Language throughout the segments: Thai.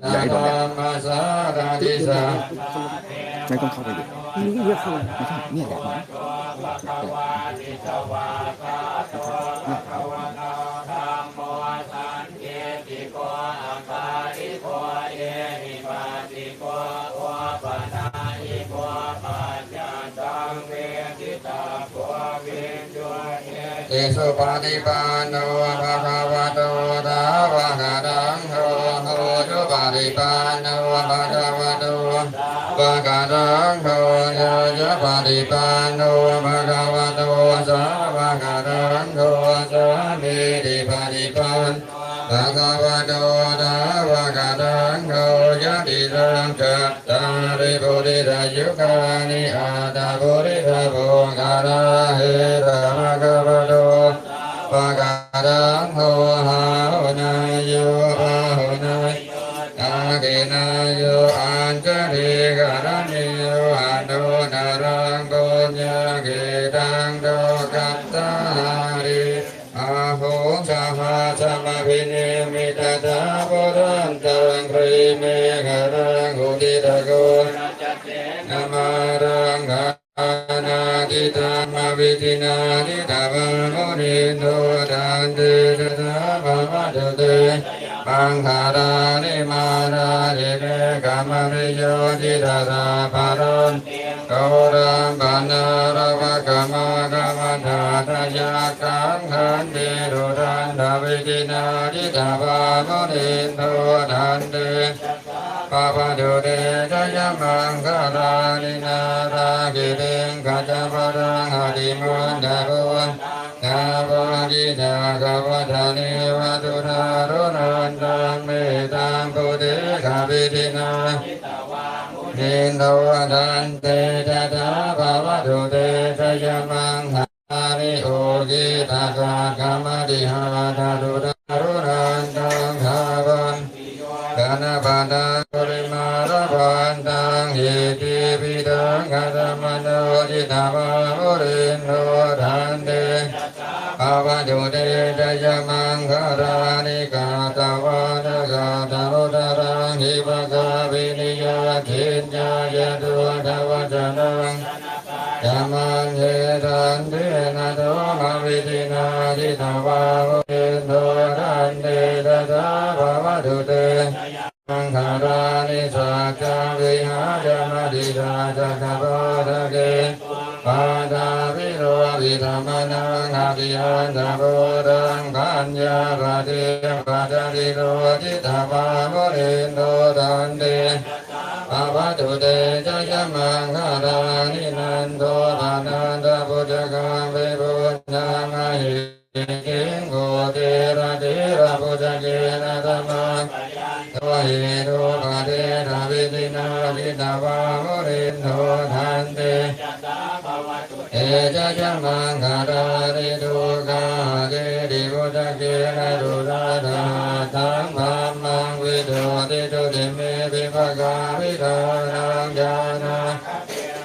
อย่าให้โดนเนี่ยไม่ต้องเข้าไปดินี่เยอะเข้าไม่ใช่เนี่ยแหละนะอิสุปฏิปันโนภะคะวะโตสาวกสังโฆโหสุปฏิปันโนภะคะวะโตภะคะสังโฆโยสุปฏิปันโนภะคะวะโตสาวกสังโฆสามีติปฏิปันภะคะวะโตสาวกสังโฆยะติสังกัตตาริปุริสยุคานิอาตาปุริสโภคาราเหระภะคะวะโตภะคะสังโฆหาหุนายโยภาหุนายอาเกนายโยอัญจริกรณิโยอันโดนารังโกญญาเกตังโดกัตตาริอาหุงสหาสมภิเนมิตตาปุรันตังคริเมฆรังอุติตะโกนามารังกานาทิตังมวิทินาทิตาวังโมนิโนดันเตตถาภะวะตุเตมังคารานิมาราลิเมกามริโยทิตาราภารันโกรัมปนารวะกามากามธาตยากังขันติรุรันดาวิทินาทิตาภะโมนิโนดันเตปะปะตุเตจยมังคารานินารากิเตกัจจปะรังหะติมันดาโกนาภะกิจากวัฏานิวัตุนารุนันตังเมตังปุเตกะวิทินานิโนดันเตตถาภะวะตุเตจยมังหานิโอกิตากะกรรมติหาตาตุนารุนันตังภาวันกานาปาตังปริมาณปันตังเยติปิตังกัตมโนจิตาวามุรินโนทันเตภาวะตุเตจยมังคารานิกาตาวาทกาตารุตรังหิปะกาวินิยาทินญายตุทวัจนังยามันเยตันเตนะโตมวิตินาจิตาวามุรินโนทันเตตถาภาวะตุเตมังคารานิสัจจวิหารมดิดาจักปะทะเกปาตาวิโรวิธรรมนังอาภิยันตโพรังคัญญาปะเทปัจจิโรจิตาวามุรินโนทันเตภาวะตุเตจยมังคารานินันโทปานันตปุจกังวิปุญญามหิกิงโกเตระเตระปุจเกนะธรรมังตัวหิโตปะเทธาวิตินาทิตาวามุรินโนทันเตเอจยมังคาราริทุกาเกติปุจเกนะดุราธาตังธัมมังวิโดติตุติเมปิภกาวิธานังญาณา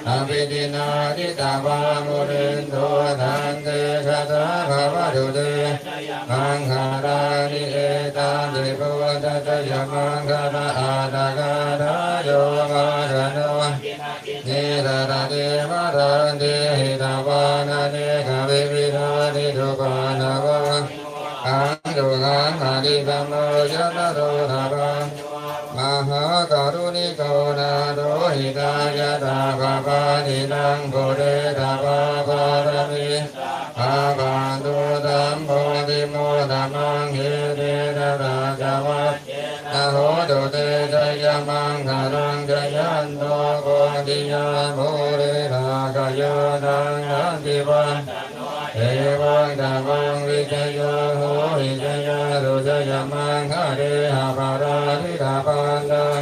อภิตินาทิตาวามุรินโนทันเตชะตาภาวะตุเตมังคารานิเอตันติภวตัจยมังคาราอาตากาทาโยมาชโนนิราระเตมะรันเตหิตาวานาเนกะวิวิธานิทุปานาวังอังตุขังอาดิธัมโมยะนะโรธารังมหาการุณิโกนาโดหิตายะตาภาปานินังโพเดตาภาปารมิอาบันตุธัมโมติโมธัมมังเฮเตนะราชวัตนะโหตุเตจยมังคารังจยันโตโกติยาโมเรรากายานังนันติวันเอวังธัมมังวิจโยโหหิจยาตุจยมังคาเดหะภาราทิตาปันตัง